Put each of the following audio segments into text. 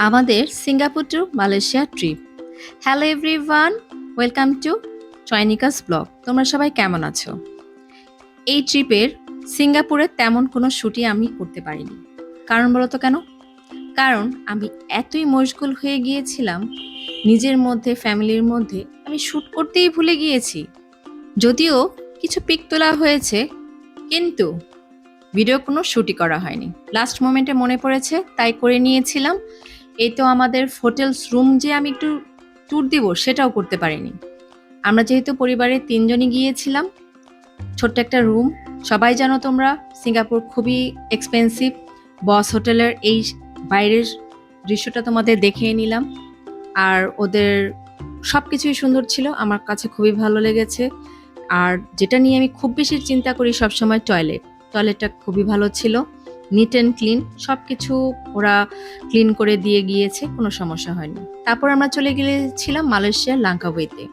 আমাদের Singapore to Malaysia trip. Hello everyone, welcome to Chayanika's blog. তোমরা সবাই কেমন আছো? এই ট্রিপের সিঙ্গাপুরে তেমন কোনো শ্যুটই আমি করতে পারিনি। কারণ বলো তো কেন? কারণ আমি এতই মশগুল হয়ে গিয়েছিলাম নিজের মধ্যে, ফ্যামিলির মধ্যে, আমি শ্যুট করতেই ভুলে গিয়েছি। যদিও কিছু পিক তোলা হয়েছে, কিন্তু ভিডিও কোনো শ্যুটই করা হয়নি। লাস্ট মোমেন্টে মনে পড়েছে, তাই করে নিয়েছিলাম। এই তো আমাদের হোটেলস রুম যে আমি একটু ট্যুর দিব, সেটাও করতে পারিনি। আমরা যেহেতু পরিবারের ৩ জনই গিয়েছিলাম, ছোট্ট একটা রুম। সবাই জানো তোমরা, সিঙ্গাপুর খুবই এক্সপেন্সিভ। বস হোটেলের এই বাইরের দৃশ্যটা তোমাদের দেখিয়ে নিলাম। আর ওদের সব কিছুই সুন্দর ছিল, আমার কাছে খুবই ভালো লেগেছে। আর যেটা নিয়ে আমি খুব বেশি চিন্তা করি সবসময়, টয়লেটটা খুবই ভালো ছিল, নিট অ্যান্ড ক্লিন, সব কিছু ওরা ক্লিন করে দিয়ে গিয়েছে, কোনো সমস্যা হয়নি। তারপর আমরা চলে গিয়েছিলাম মালয়েশিয়ার লাঙ্কাউইতে,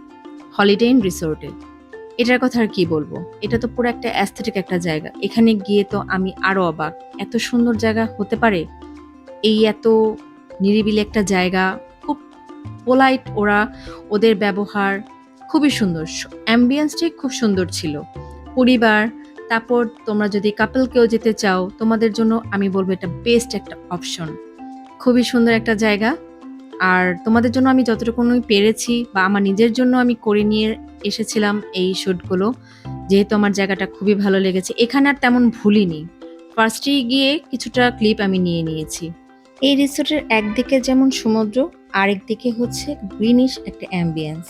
হলিডে ইন রিসোর্টে। এটার কথা আর কি বলবো, এটা তো পুরো একটা অ্যাস্থেটিক একটা জায়গা। এখানে গিয়ে তো আমি আরো অবাক, এত সুন্দর জায়গা হতে পারে। এই এত নিরিবিলি একটা জায়গা, খুব পোলাইট ওরা, ওদের ব্যবহার খুবই সুন্দর, অ্যাম্বিয়েন্সটাই খুব সুন্দর ছিল। পরিবার, তারপর তোমরা যদি কাপল কেউ যেতে চাও, তোমাদের জন্য আমি বলবো এটা বেস্ট একটা অপশন। খুবই সুন্দর একটা জায়গা। আর তোমাদের জন্য আমি যতটুকু পেরেছি বা আমার নিজের জন্য আমি করে নিয়ে এসেছিলাম এই শ্যুটগুলো, যেহেতু আমার জায়গাটা খুবই ভালো লেগেছে। এখানে আর তেমন ভুলিনি, ফার্স্টেই গিয়ে কিছুটা ক্লিপ আমি নিয়ে নিয়েছি। এই রিসোর্টের একদিকে যেমন সমুদ্র, আরেক দিকে হচ্ছে গ্রিনিশ একটা অ্যাম্বিয়েন্স।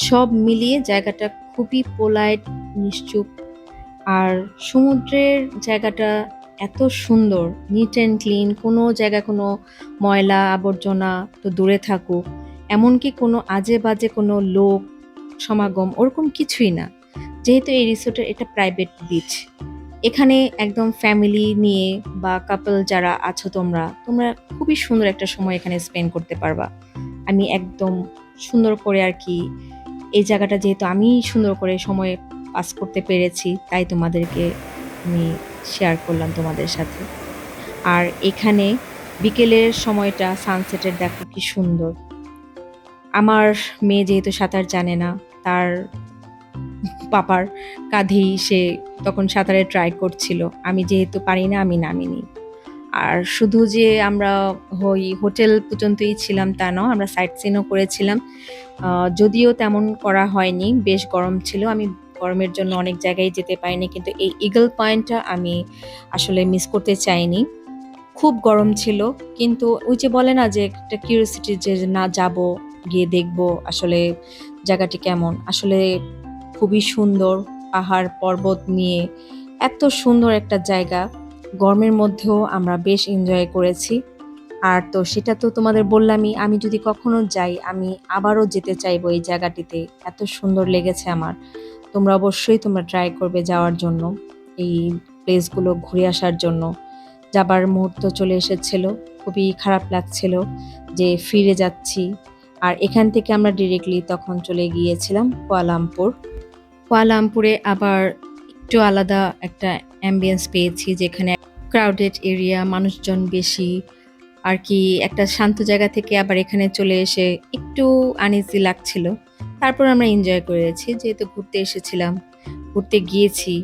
সব মিলিয়ে জায়গাটা খুবই পোলাইট, নিশ্চুপ। আর সমুদ্রের জায়গাটা এত সুন্দর, নিট অ্যান্ড ক্লিন, কোনো জায়গায় কোনো ময়লা আবর্জনা তো দূরে থাকুক, এমনকি কোনো আজে বাজে কোনো লোক সমাগম ওরকম কিছুই না। যেহেতু এই রিসোর্টের এটা প্রাইভেট বিচ, এখানে একদম ফ্যামিলি নিয়ে বা কাপল যারা আছো তোমরা তোমরা খুবই সুন্দর একটা সময় এখানে স্পেন্ড করতে পারবা। আমি একদম সুন্দর করে আর কি, এই জায়গাটা যেহেতু আমি সুন্দর করে সময় পাস করতে পেরেছি, তাই তোমাদেরকে আমি শেয়ার করলাম তোমাদের সাথে। আর এখানে বিকেলের সময়টা সানসেটের দেখো কি সুন্দর। আমার মেয়ে যেহেতু সাঁতার জানে না, তার পাপার কাঁধেই সে তখন সাঁতারে ট্রাই করছিল। আমি যেহেতু পারি না, আমি নামিনি। আর শুধু যে আমরা হোটেল পর্যন্তই ছিলাম তা নয়, আমরা সাইট সিনও করেছিলাম। যদিও তেমন করা হয়নি, বেশ গরম ছিল, আমি গরমের জন্য অনেক জায়গায় যেতে পারিনি, কিন্তু এই ইগল পয়েন্টটা আমি আসলে মিস করতে চাইনি। খুব গরম ছিল, কিন্তু ওই যে বলে না যে একটা কিউরিওসিটি, যে না যাব, গিয়ে দেখব আসলে জায়গাটি কেমন। আসলে খুবই সুন্দর, পাহাড় পর্বত নিয়ে এত সুন্দর একটা জায়গা। গরমের মধ্যেও আমরা বেশ এনজয় করেছি। আর তো সেটা তো তোমাদের বললামই, আমি যদি কখনো যাই আমি আবারও যেতে চাইবো এই জায়গাটিতে, এত সুন্দর লেগেছে আমার। তোমরা ট্রাই করবে যাওয়ার জন্য, এই প্লেসগুলো ঘুরে আসার জন্য। যাবার মুহূর্ত চলে এসেছিল, খুবই খারাপ লাগছিল যে ফিরে যাচ্ছি। আর এখান থেকে আমরা ডিরেক্টলি তখন চলে গিয়েছিলাম কুয়ালালামপুর। কুয়ালালামপুরে আবার একটু আলাদা একটা অ্যাম্বিয়েন্স পেয়েছি, যেখানে ক্রাউডেড এরিয়া, মানুষজন বেশি আর কি। একটা শান্ত জায়গা থেকে আবার এখানে চলে এসে একটু আনইজি লাগছিল। তারপর আমরা এনজয় করেছি, যেহেতু ঘুরতে এসেছিলাম, ঘুরতে গিয়েছি।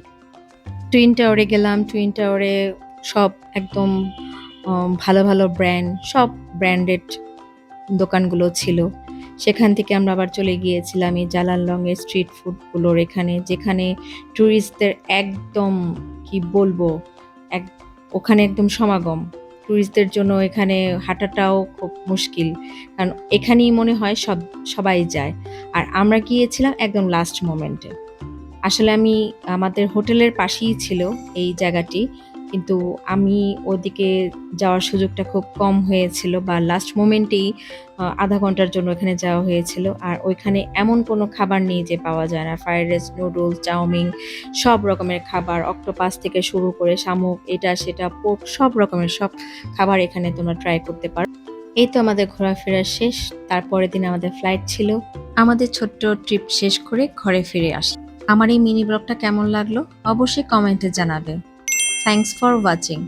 টুইন টাওয়ারে গেলাম, টুইন টাওয়ারে সব একদম ভালো ভালো ব্র্যান্ড, সব ব্র্যান্ডেড দোকানগুলো ছিল। সেখান থেকে আমরা আবার চলে গিয়েছিলাম এই জালানলংয়ের স্ট্রিট ফুডগুলোর এখানে, যেখানে ট্যুরিস্টদের একদম কি বলবো, এক ওখানে একদম সমাগম। ট্যুরিস্টদের জন্য এখানে হাঁটাটাও খুব মুশকিল, কারণ এখানেই মনে হয় সবাই যায়। আর আমরা গিয়েছিলাম একদম লাস্ট মোমেন্টে। আসলে আমাদের হোটেলের পাশেই ছিল এই জায়গাটি, কিন্তু আমি ওদিকে যাওয়ার সুযোগটা খুব কম হয়েছিল, বা লাস্ট মোমেন্টেই আধা ঘন্টার জন্য এখানে যাওয়া হয়েছিল। আর ওইখানে এমন কোনো খাবার নেই যে পাওয়া যায় না, ফ্রাইড রাইস, নুডলস, চাউমিন, সব রকমের খাবার, অক্টোপাস থেকে শুরু করে শামুক, এটা সেটা, পোর্ক, সব রকমের সব খাবার এখানে তোমরা ট্রাই করতে পারো। এই তো আমাদের ঘোরাফেরা শেষ, তারপরের দিন আমাদের ফ্লাইট ছিল। আমাদের ছোট্ট ট্রিপ শেষ করে ঘরে ফিরে আসি। আমার এই মিনি ব্লগটা কেমন লাগলো অবশ্যই কমেন্টে জানাবে। Thanks for watching.